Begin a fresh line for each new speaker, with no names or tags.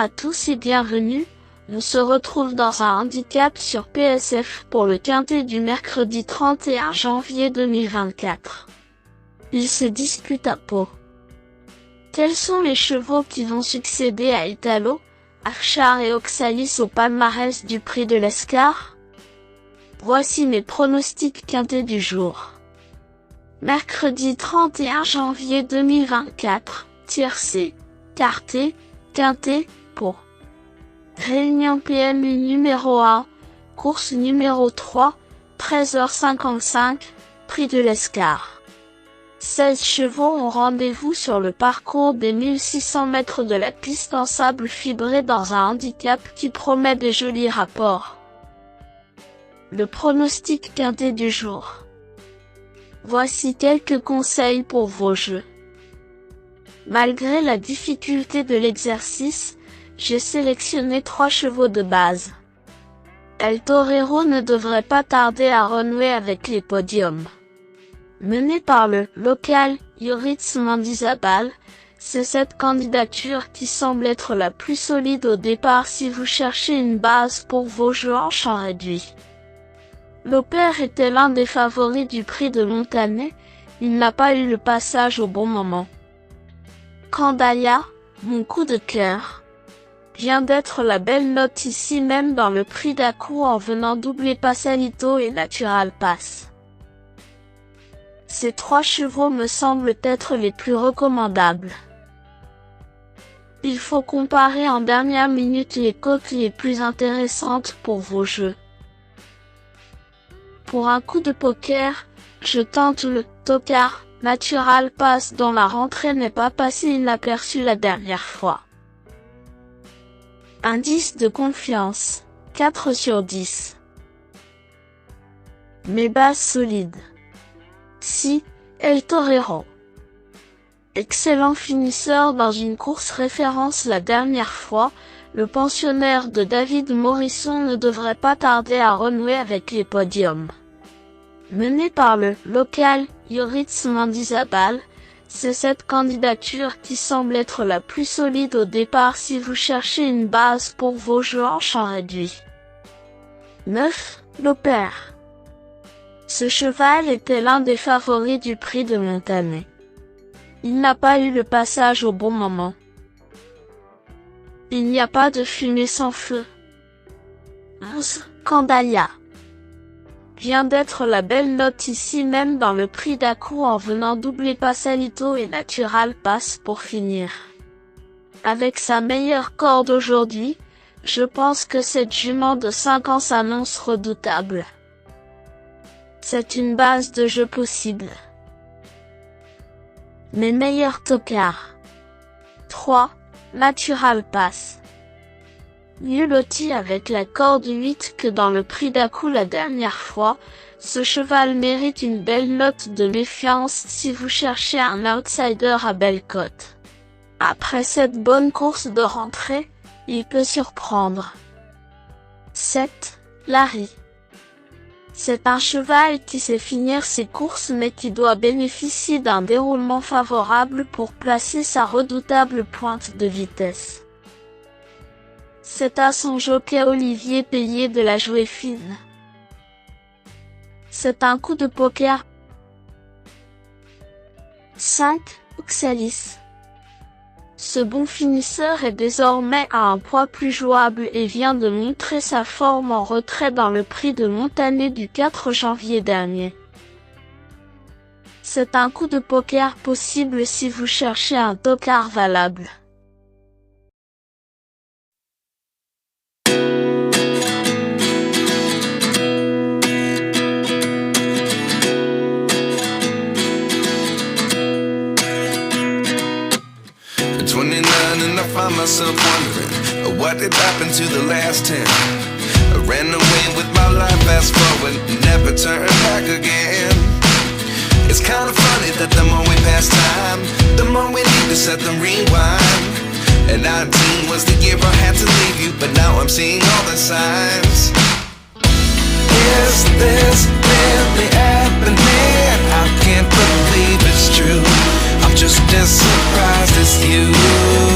à tous et bienvenue. On se retrouve dans un handicap sur PSF pour le quintet du mercredi 31 janvier 2024. Il se dispute à Pau. Quels sont les chevaux qui vont succéder à Italo, Archar et Oxalis au palmarès du prix de l'Escar? Voici mes pronostics quintés du jour. Mercredi 31 janvier 2024, tiercé, quarté, quintet, Pau. Réunion PMU numéro 1, course numéro 3, 13h55, prix de l'Escar. 16 chevaux ont rendez-vous sur le parcours des 1600 mètres de la piste en sable fibré dans un handicap qui promet de jolis rapports. Le pronostic quinté du jour. Voici quelques conseils pour vos jeux. Malgré la difficulté de l'exercice, j'ai sélectionné 3 chevaux de base. El Torero ne devrait pas tarder à renouer avec les podiums. Mené par le local Yoritz Mendizabal, c'est cette candidature qui semble être la plus solide au départ si vous cherchez une base pour vos jeux en champ réduit. L'Opère était l'un des favoris du prix de Montané, il n'a pas eu le passage au bon moment. Candaya, mon coup de cœur, vient d'être la belle note ici même dans le prix d'Akou en venant doubler Passalito et Natural Pass. Ces 3 chevaux me semblent être les plus recommandables. Il faut comparer en dernière minute les cotes les plus intéressantes pour vos jeux. Pour un coup de poker, je tente le Tokar Natural Pass dont la rentrée n'est pas passée inaperçue la dernière fois. Indice de confiance, 4 sur 10. Mes bases solides. Si, El Torero. Excellent finisseur dans une course référence la dernière fois, le pensionnaire de David Morisson ne devrait pas tarder à renouer avec les podiums. Mené par le local Yoritz Mendizabal, c'est cette candidature qui semble être la plus solide au départ si vous cherchez une base pour vos jeux en champ réduit. 9. L'Opère. Ce cheval était l'un des favoris du prix de Montané. Il n'a pas eu le passage au bon moment. Il n'y a pas de fumée sans feu. 11. Candaya. Vient d'être la belle note ici même dans le prix d'Akou en venant doubler Passalito et Natural Pass pour finir. Avec sa meilleure corde aujourd'hui, je pense que cette jument de 5 ans s'annonce redoutable. C'est une base de jeu possible. Mes meilleurs tocards. 3. Natural Pass. Mieux loti avec la corde 8 que dans le prix d'Akou la dernière fois, ce cheval mérite une belle note de méfiance si vous cherchez un outsider à belle cote. Après cette bonne course de rentrée, il peut surprendre. 7. Larry. C'est un cheval qui sait finir ses courses mais qui doit bénéficier d'un déroulement favorable pour placer sa redoutable pointe de vitesse. C'est à son jockey Olivier Payet de la jouer fine. C'est un coup de poker. 5. Oxalis. Ce bon finisseur est désormais à un poids plus jouable et vient de montrer sa forme en retrait dans le prix de Montané du 4 janvier dernier. C'est un coup de poker possible si vous cherchez un tocard valable.
And I find myself wondering what did happen to the last 10. I ran away with my life, fast forward, never turn back again. It's kind of funny that the more we pass time, the more we need to set the rewind. And 19 was the year I had to leave you, but now I'm seeing all the signs. Is this really happening? I can't believe it's true. I'm just as surprised as you.